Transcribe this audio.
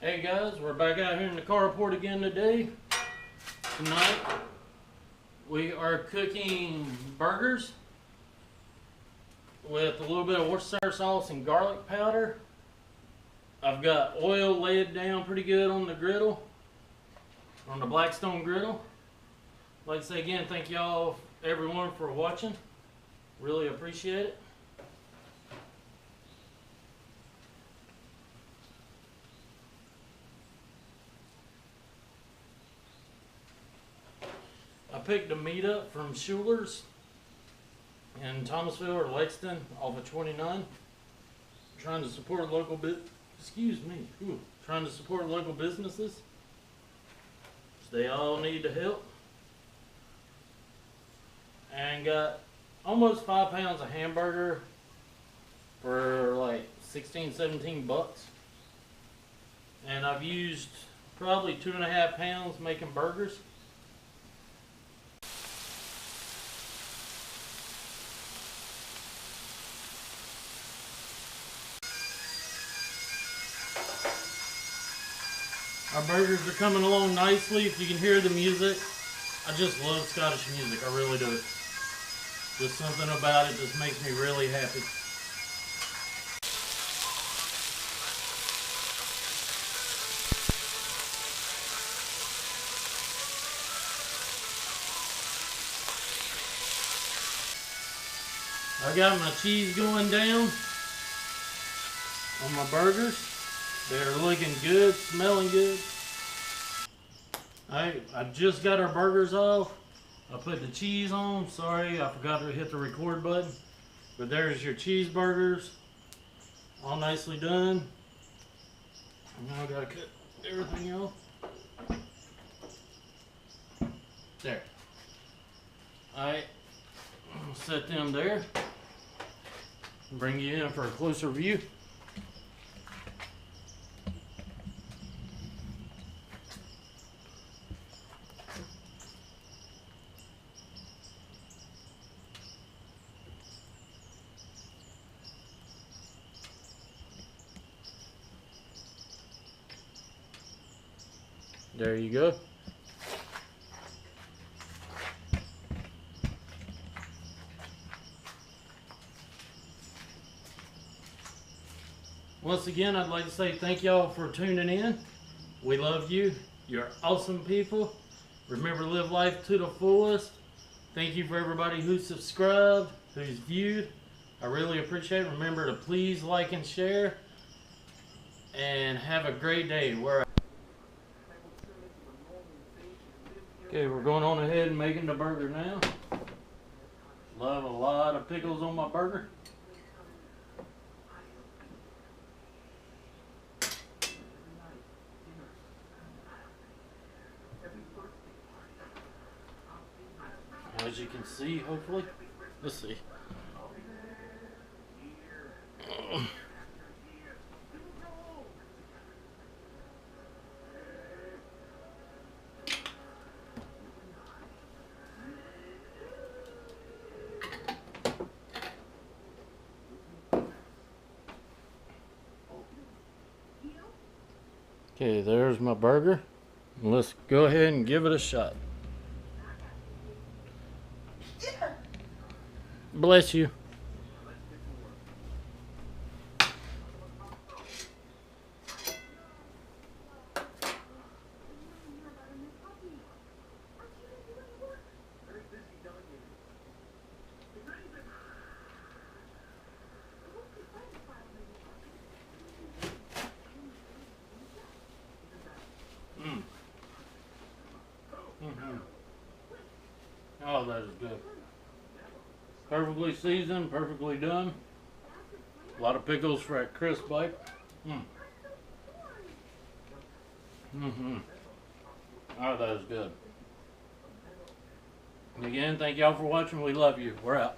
Hey guys, we're back out here in the carport again today. Tonight we are cooking burgers with a little bit of Worcestershire sauce and garlic powder. I've got oil laid down pretty good on the griddle, on the blackstone griddle. Like I say again, thank y'all everyone for watching. Really appreciate it. I picked the meat up from Schuler's in Thomasville or Lexington off of 29. Trying to support local trying to support local businesses. They all need the help. And got almost 5 pounds of hamburger for like 16-17 bucks. And I've used probably 2.5 pounds making burgers. Our burgers are coming along nicely. If you can hear the music, I just love Scottish music. I really do. Just something about it just makes me really happy. I got my cheese going down on my burgers. They're looking good, smelling good. I just got our burgers off. I put the cheese on. Sorry, I forgot to hit the record button. But there's your cheeseburgers, all nicely done. And now I gotta cut everything off. There. Alright, I'll set them there. Bring you in for a closer view. There you go. Once again, I'd like to say thank y'all for tuning in. We love you. You're awesome people. Remember, live life to the fullest. Thank you for everybody who subscribed, who's viewed. I really appreciate it. Remember to please like and share. And have a great day. Okay, we're going on ahead and making the burger now. Love a lot of pickles on my burger. As you can see, hopefully. Let's see. Okay, there's my burger. Let's go ahead and give it a shot. Bless you. Oh, that is good. Perfectly seasoned, perfectly done. A lot of pickles for that crisp bite. Oh, that is good. And again, thank y'all for watching. We love you. We're out.